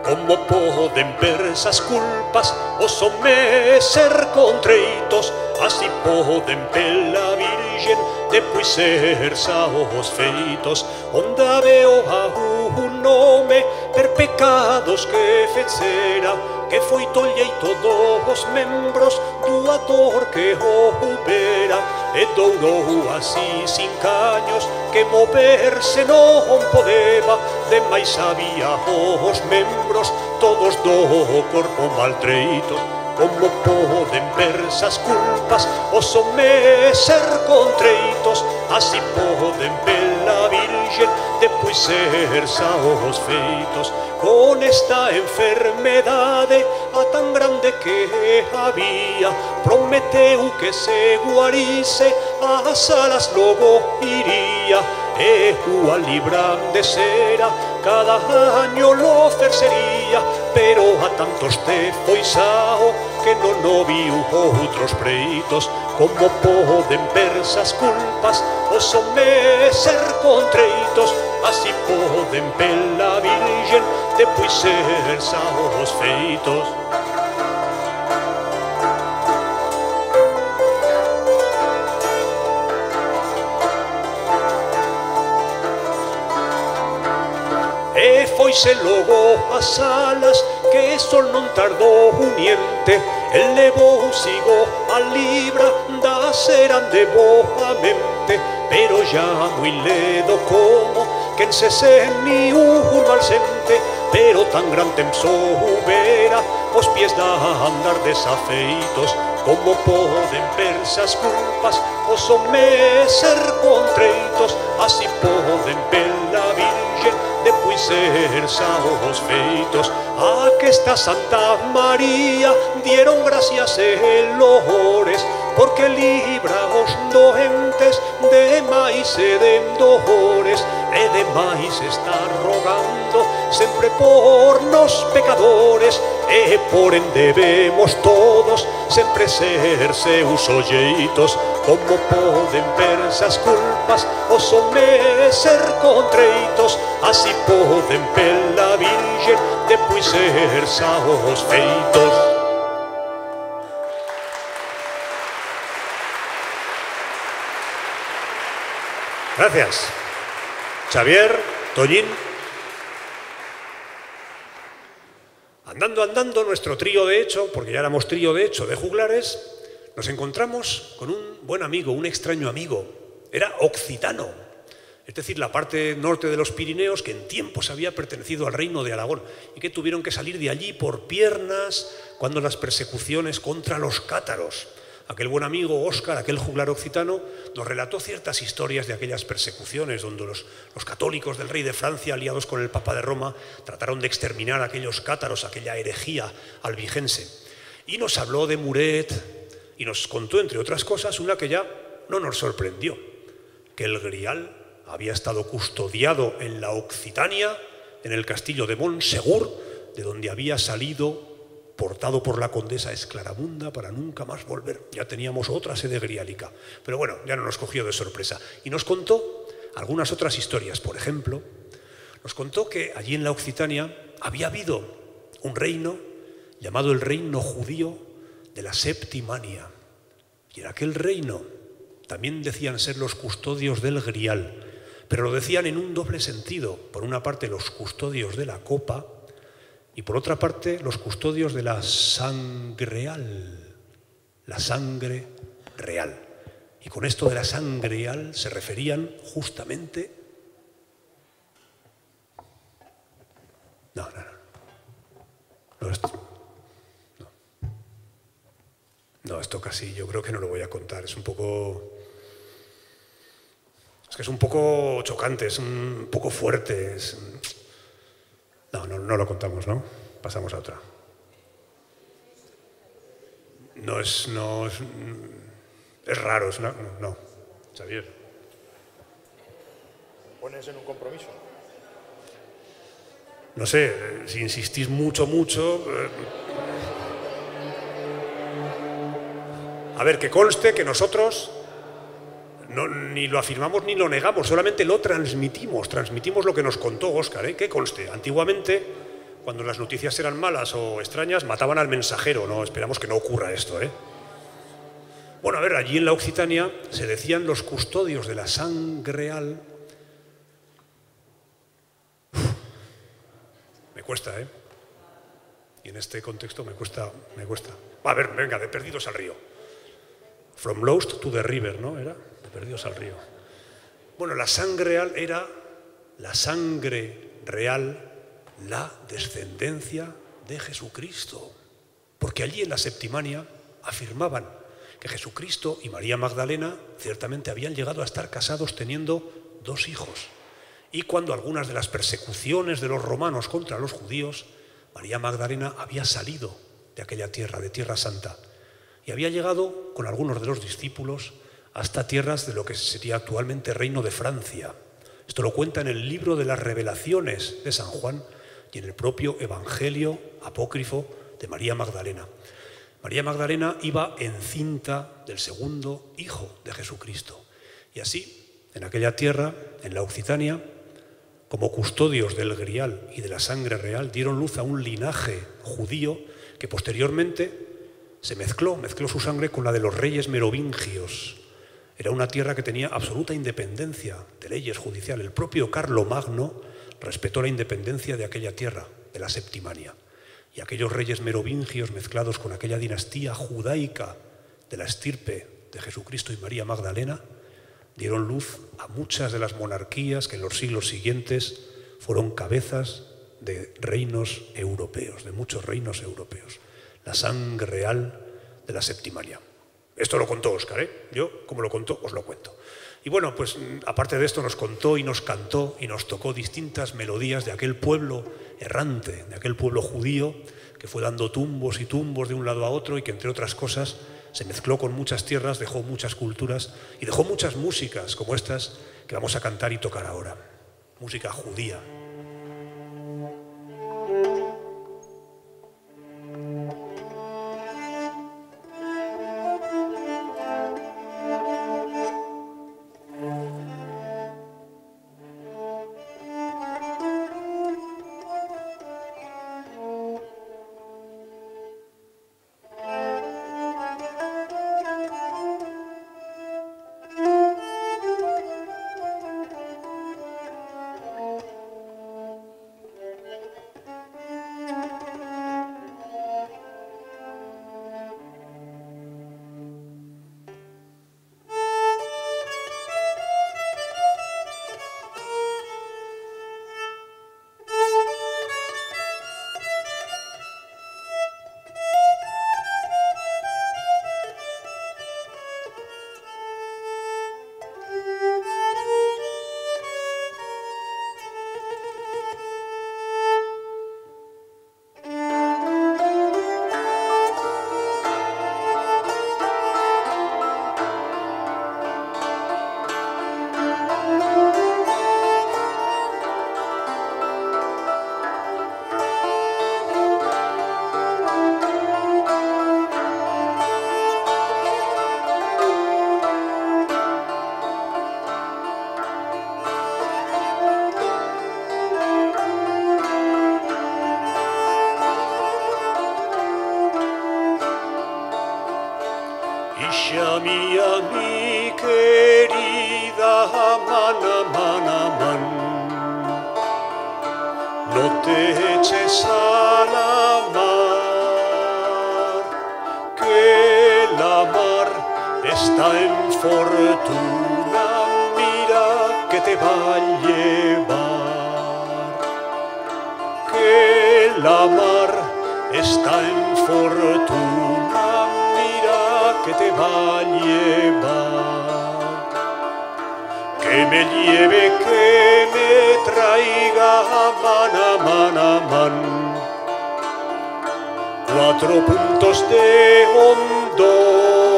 Como poden persas culpas os homes ser contreitos, así poden pela Virgen depuis ser saos feitos. Onda veo a un home per pecados que fecera, que foi tollei todos os membros do ator que houbera, e dourou así 5 años que moverse non podeba, demais había os membros todos do corpo maltreitos. Como poden persas culpas os homes ser contreitos, así poden pela Virgen depuis ser saos feitos. Con esta enfermedade a tan grande que había, prometeu que se guarise as alas logo iría, e a libra de cera cada año lo ofrecería, pero a tantos te foi sao que non o viu outros preitos. Como poden persas culpas os homes ser contreitos, así poden pela Virgen depuis ser saos feitos. E foise logo as alas que sol non tardou uniente, el levou sigo a libra da cera de boamente, pero ya moi ledo como quen se seni un mal sente, pero tan gran tempo houbera os pies da andar desafeitos. Como poden persas culpas os homes ser contreitos, así poden pela Virgen depuis ser saos feitos. A que esta Santa María dieron gracias e loores, porque libra os doentes de máis e de dores, e ademais está rogando sempre por nos pecadores, e porén debemos todos sempre ser seus olleitos. Como poden persas culpas os homes ser contreitos, así poden pela Virgen depois ser saos feitos. Gracias. Xavier, Toñín. Andando nuestro trío de hecho, porque ya éramos trío de hecho de juglares, nos encontramos con un buen amigo, un extraño amigo. Era occitano, es decir, la parte norte de los Pirineos, que en tiempos había pertenecido al reino de Aragón y que tuvieron que salir de allí por piernas cuando las persecuciones contra los cátaros. Aquel buen amigo Óscar, aquel juglar occitano, nos relató ciertas historias de aquellas persecuciones donde los católicos del rey de Francia, aliados con el Papa de Roma, trataron de exterminar a aquellos cátaros, aquella herejía albigense. Y nos habló de Muret y nos contó, entre otras cosas, una que ya no nos sorprendió, que el Grial había estado custodiado en la Occitania, en el castillo de Montsegur, de donde había salido portado por la condesa Esclaramunda para nunca más volver. Ya teníamos otra sede griálica, pero bueno, ya no nos cogió de sorpresa. Y nos contó algunas otras historias. Por ejemplo, nos contó que allí en la Occitania había habido un reino llamado el reino judío de la Septimania. Y en aquel reino también decían ser los custodios del Grial, pero lo decían en un doble sentido. Por una parte, los custodios de la copa, y por otra parte, los custodios de la sangreal, la sangre real. Y con esto de la sangre real se referían justamente... No, esto casi yo creo que no lo voy a contar. Es un poco... Es que es un poco chocante, es un poco fuerte, es... No lo contamos, ¿no? Pasamos a otra. Es raro, no. Xavier. ¿Pones en un compromiso? No sé, si insistís mucho... A ver, que conste que nosotros ni lo afirmamos ni lo negamos, solamente lo transmitimos lo que nos contó Óscar, ¿eh? Que conste, antiguamente, cuando las noticias eran malas o extrañas, mataban al mensajero, no, esperamos que no ocurra esto, ¿eh? Bueno, a ver, allí en la Occitania se decían los custodios de la sangre real. Me cuesta, ¿eh? Y en este contexto me cuesta. A ver, venga, de perdidos al río. From lost to the river, ¿no? Era de perdidos al río. Bueno, la sangre real era la sangre real, la descendencia de Jesucristo. Porque allí en la Septimania afirmaban que Jesucristo y María Magdalena ciertamente habían llegado a estar casados teniendo 2 hijos. Y cuando algunas de las persecuciones de los romanos contra los judíos, María Magdalena había salido de aquella tierra, de Tierra Santa, y había llegado con algunos de los discípulos hasta tierras de lo que sería actualmente Reino de Francia. Esto lo cuenta en el libro de las Revelaciones de San Juan y en el propio Evangelio apócrifo de María Magdalena. María Magdalena iba encinta del segundo hijo de Jesucristo. Y así, en aquella tierra, en la Occitania, como custodios del Grial y de la sangre real, dieron luz a un linaje judío que posteriormente se mezcló su sangre con la de los reyes merovingios. Era una tierra que tenía absoluta independencia de leyes judiciales. El propio Carlomagno respetó la independencia de aquella tierra, de la Septimania. Y aquellos reyes merovingios mezclados con aquella dinastía judaica de la estirpe de Jesucristo y María Magdalena dieron luz a muchas de las monarquías que en los siglos siguientes fueron cabezas de reinos europeos, de muchos reinos europeos. La sangre real de la Septimania. Esto lo contó Óscar, ¿eh? Yo, como lo contó, os lo cuento. Y bueno, pues aparte de esto nos contó y nos cantó y nos tocó distintas melodías de aquel pueblo errante, de aquel pueblo judío que fue dando tumbos y tumbos de un lado a otro y que, entre otras cosas, se mezcló con muchas tierras, dejó muchas culturas y dejó muchas músicas como estas que vamos a cantar y tocar ahora. música judía. Isha mía, mi querida, aman, aman, aman, no te eches a la mar, que la mar está en fortuna, mira que te va a llevar, que la mar está en fortuna, que te va a llevar, que me lleve, que me traiga, aman, aman, aman, 4 puntos de hondor,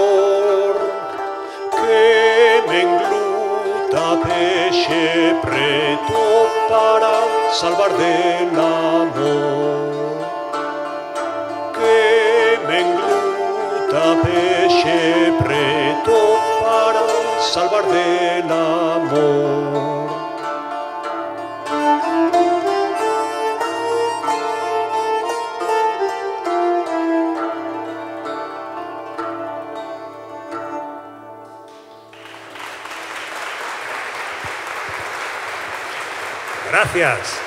que me engluta peixe preto para salvar del amor, que me engluta peixe preto para salvar del amor. Gracias.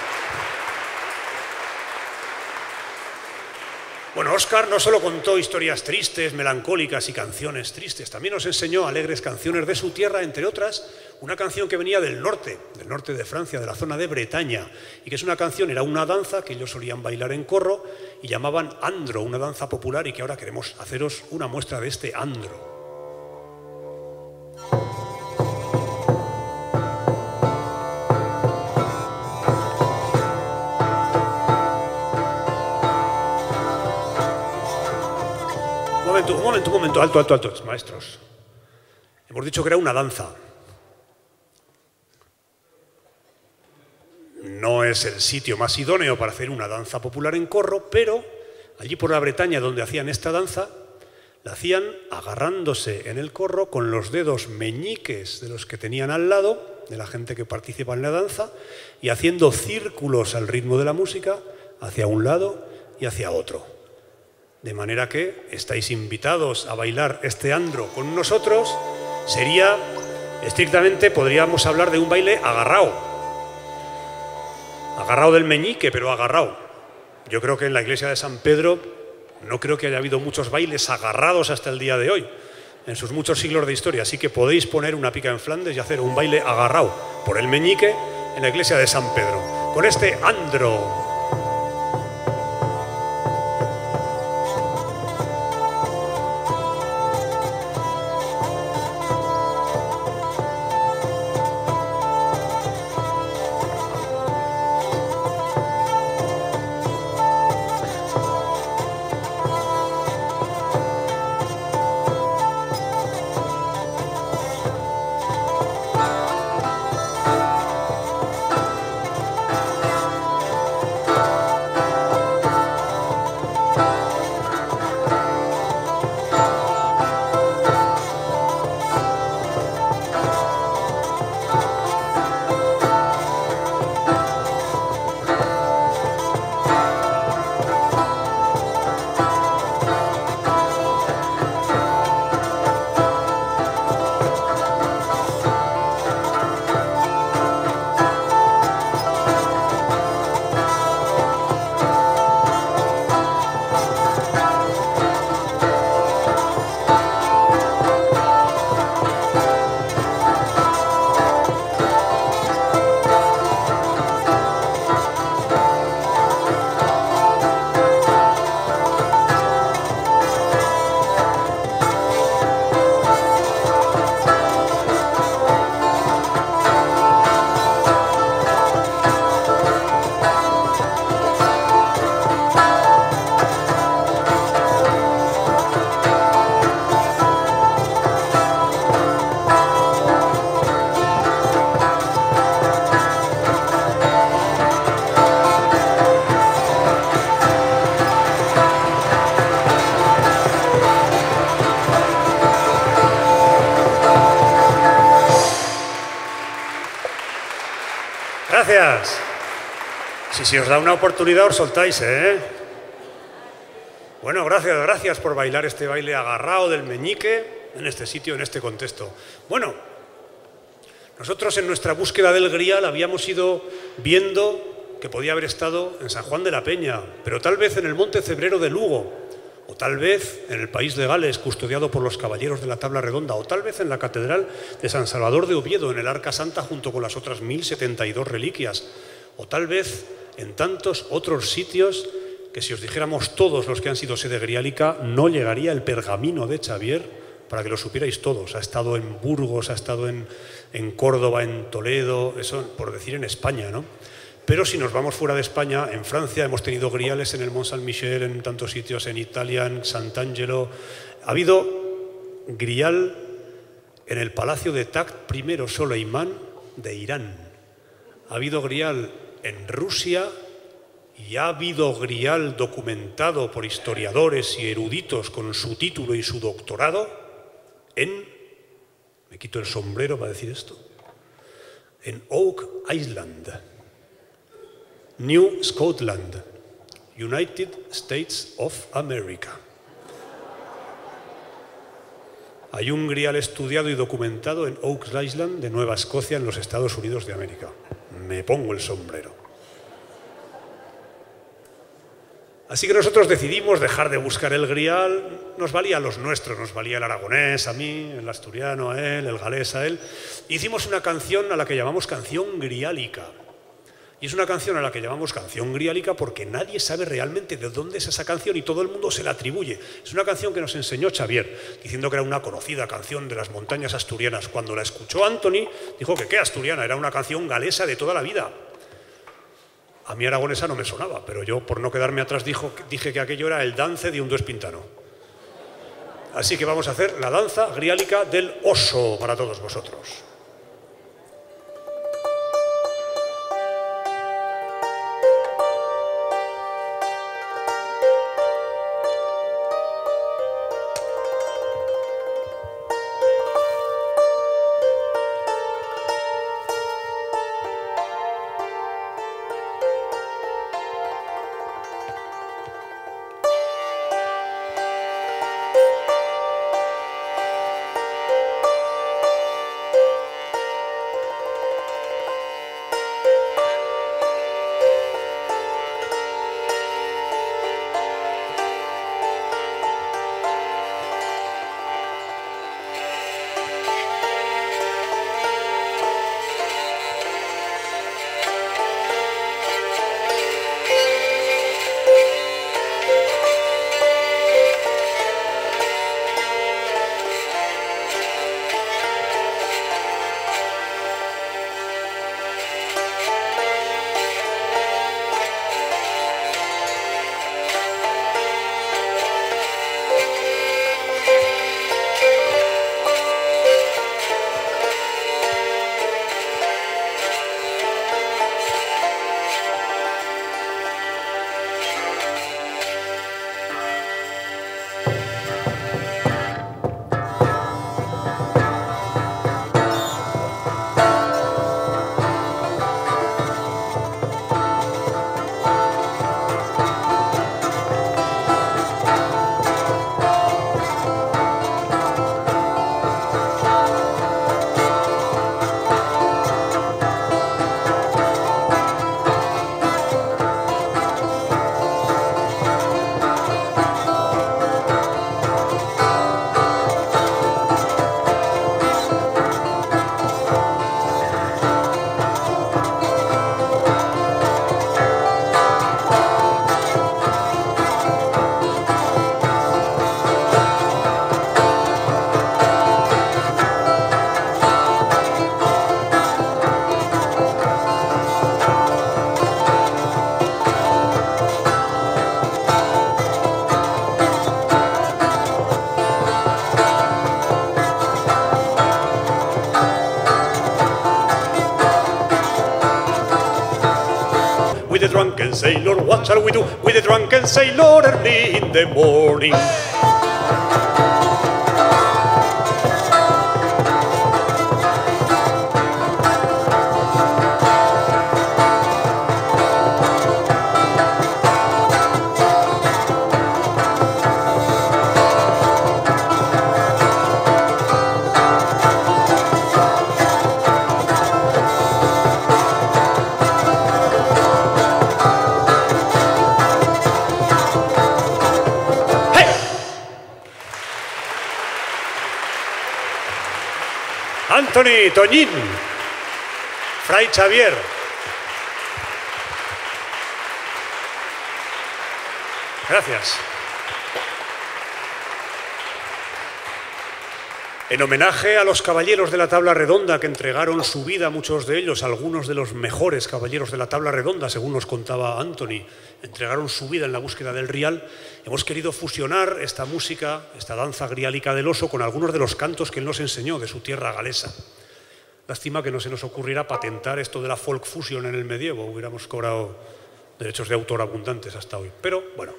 Bueno, Óscar no solo contó historias tristes, melancólicas y canciones tristes, también nos enseñó alegres canciones de su tierra, entre otras, una canción que venía del norte de Francia, de la zona de Bretaña, y que es una canción, era una danza que ellos solían bailar en corro y llamaban andro, una danza popular, y que ahora queremos haceros una muestra de este andro. Un momento, alto, maestros. Hemos dicho que era una danza. No es el sitio más idóneo para hacer una danza popular en corro, pero allí por la Bretaña donde hacían esta danza, la hacían agarrándose en el corro con los dedos meñiques de los que tenían al lado, de la gente que participa en la danza, y haciendo círculos al ritmo de la música hacia un lado y hacia otro. De manera que estáis invitados a bailar este andro con nosotros. Sería, estrictamente, podríamos hablar de un baile agarrado. Agarrado del meñique, pero agarrado. Yo creo que en la iglesia de San Pedro no creo que haya habido muchos bailes agarrados hasta el día de hoy, en sus muchos siglos de historia. Así que podéis poner una pica en Flandes y hacer un baile agarrado por el meñique en la iglesia de San Pedro, con este andro. gracias. Si os da una oportunidad os soltáis, ¿eh? Bueno, gracias por bailar este baile agarrado del meñique en este sitio, en este contexto. Bueno, nosotros en nuestra búsqueda del Grial habíamos ido viendo que podía haber estado en San Juan de la Peña, pero tal vez en el Monte Cebrero de Lugo, o tal vez en el País de Gales, custodiado por los caballeros de la Tabla Redonda, o tal vez en la Catedral de San Salvador de Oviedo, en el Arca Santa, junto con las otras 1072 reliquias, o tal vez en tantos otros sitios que si os dijéramos todos los que han sido sede griálica, no llegaría el pergamino de Xavier para que lo supierais todos. Ha estado en Burgos, ha estado en Córdoba, en Toledo, eso por decir en España, ¿no? Pero si nos vamos fuera de España, en Francia hemos tenido griales en el Mont Saint-Michel, en tantos sitios, en Italia, en Sant'Angelo. Ha habido grial en el Palacio de Takht I Soleimán de Irán. Ha habido grial en Rusia y ha habido grial documentado por historiadores y eruditos con su título y su doctorado en, me quito el sombrero para decir esto, en Oak Island, New Scotland, United States of America. Hay un grial estudiado y documentado en Oak Island de Nueva Escocia, en los Estados Unidos de América. Me pongo el sombrero. Así que nosotros decidimos dejar de buscar el grial. Nos valía los nuestros, nos valía el aragonés a mí, el asturiano a él, el galés a él. Hicimos una canción a la que llamamos canción griálica. Y es una canción a la que llamamos canción griálica porque nadie sabe realmente de dónde es esa canción y todo el mundo se la atribuye. Es una canción que nos enseñó Xavier, diciendo que era una conocida canción de las montañas asturianas. Cuando la escuchó Anthony, dijo que qué asturiana, era una canción galesa de toda la vida. A mí aragonesa no me sonaba, pero yo, por no quedarme atrás, dije que aquello era el dance de un duespintano. Así que vamos a hacer la danza griálica del oso para todos vosotros. with the drunken sailor? What shall we do with the drunken sailor early in the morning? Anthony, Toñín, Fray Xavier. Gracias. En homenaje a los caballeros de la tabla redonda que entregaron su vida, muchos de ellos, algunos de los mejores caballeros de la tabla redonda, según nos contaba Anthony, entregaron su vida en la búsqueda del grial, hemos querido fusionar esta música, esta danza griálica del oso, con algunos de los cantos que él nos enseñó de su tierra galesa. Lástima que no se nos ocurriera patentar esto de la folk fusion en el medievo, hubiéramos cobrado derechos de autor abundantes hasta hoy. Pero bueno,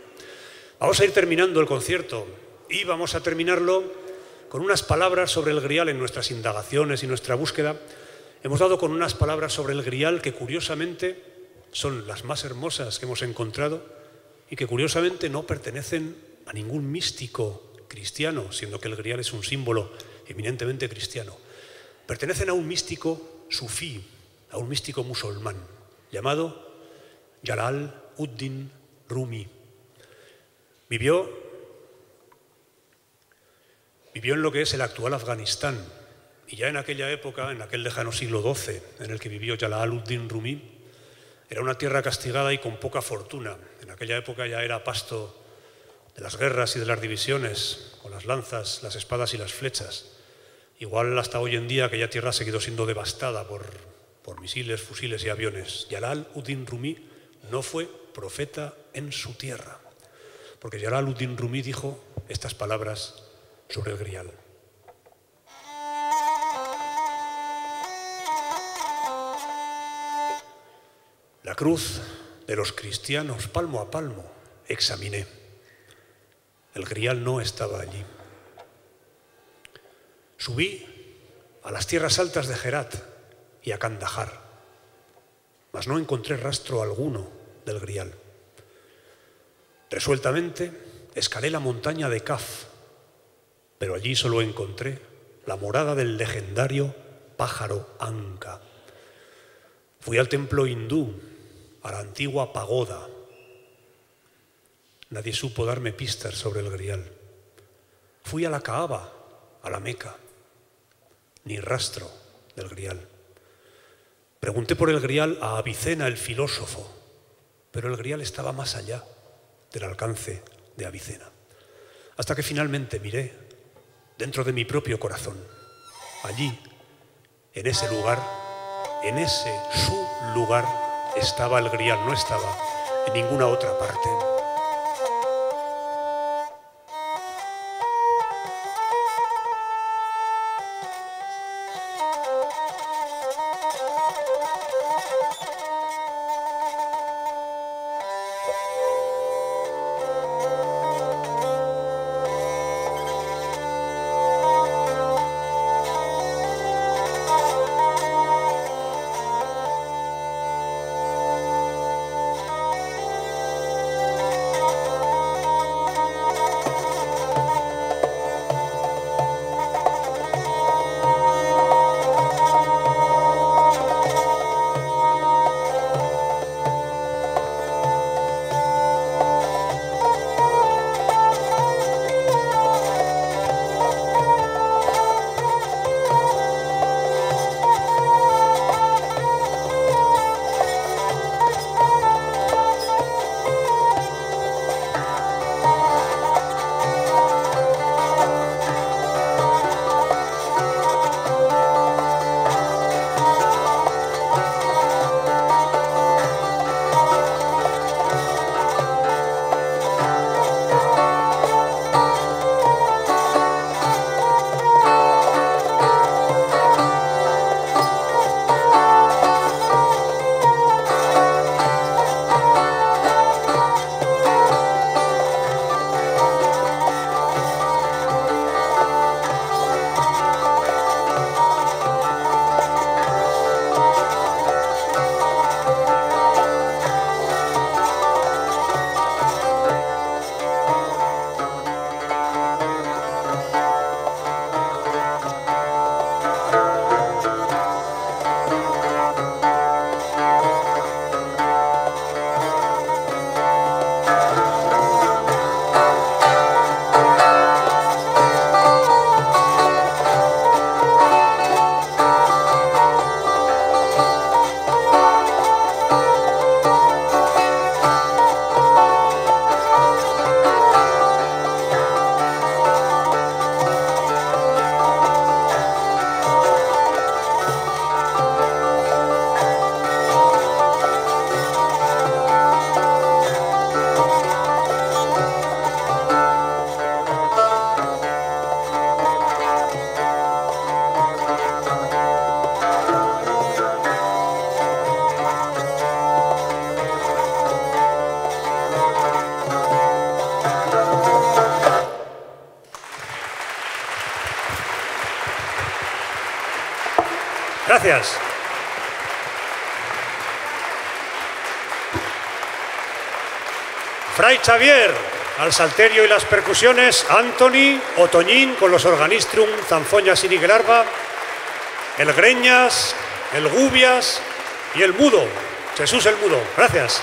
vamos a ir terminando el concierto y vamos a terminarlo con unas palabras sobre el grial. En nuestras indagaciones y nuestra búsqueda hemos dado con unas palabras sobre el grial que curiosamente son las más hermosas que hemos encontrado y que curiosamente no pertenecen a ningún místico cristiano, siendo que el grial es un símbolo eminentemente cristiano. Pertenecen a un místico sufí, a un místico musulmán, llamado Jalal-ud-Din Rumi. Vivió en lo que es el actual Afganistán, y ya en aquella época, en aquel lejano siglo XII en el que vivió Jalal-ud-Din Rumi, era una tierra castigada y con poca fortuna. En aquella época ya era pasto de las guerras y de las divisiones, con las lanzas, las espadas y las flechas. Igual hasta hoy en día aquella tierra ha seguido siendo devastada por misiles, fusiles y aviones. Jalal-ud-Din Rumi no fue profeta en su tierra, porque Jalal-ud-Din Rumi dijo estas palabras sobre el grial. La cruz de los cristianos palmo a palmo examiné. El grial no estaba allí. Subí a las tierras altas de Herat y a Kandahar, mas no encontré rastro alguno del grial. Resueltamente escalé la montaña de Kaf, pero allí solo encontré la morada del legendario pájaro Anka. Fui al templo hindú, a la antigua pagoda. Nadie supo darme pistas sobre el grial. Fui a la Kaaba, a la Meca. Ni rastro del grial. Pregunté por el grial a Avicena, el filósofo, pero el grial estaba más allá del alcance de Avicena. Hasta que finalmente miré dentro de mi propio corazón. Allí, en ese lugar, en ese su lugar, estaba el grial, no estaba en ninguna otra parte. Gracias. Fray Xavier, al salterio y las percusiones, Antoni, Otoñín con los organistrum, zanfoñas y niguelarba, el Greñas, el Gubias y el Mudo, Jesús el Mudo. Gracias.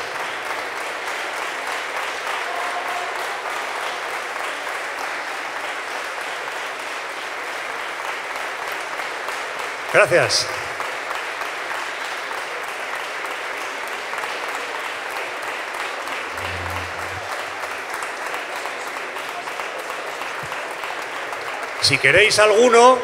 Gracias. Si queréis alguno,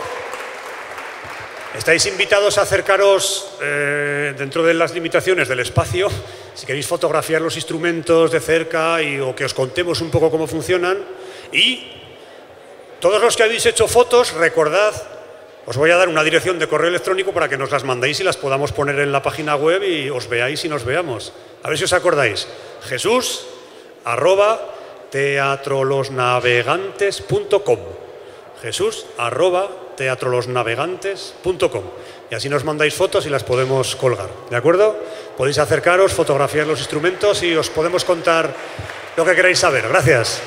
estáis invitados a acercaros dentro de las limitaciones del espacio. Si queréis fotografiar los instrumentos de cerca o que os contemos un poco cómo funcionan. Y todos los que habéis hecho fotos, recordad, os voy a dar una dirección de correo electrónico para que nos las mandéis y las podamos poner en la página web y os veáis y nos veamos. A ver si os acordáis. Jesús@teatrolosnavegantes.com. Jesús@teatrolosnavegantes.com. Y así nos mandáis fotos y las podemos colgar. ¿De acuerdo? Podéis acercaros, fotografiar los instrumentos y os podemos contar lo que queráis saber. Gracias.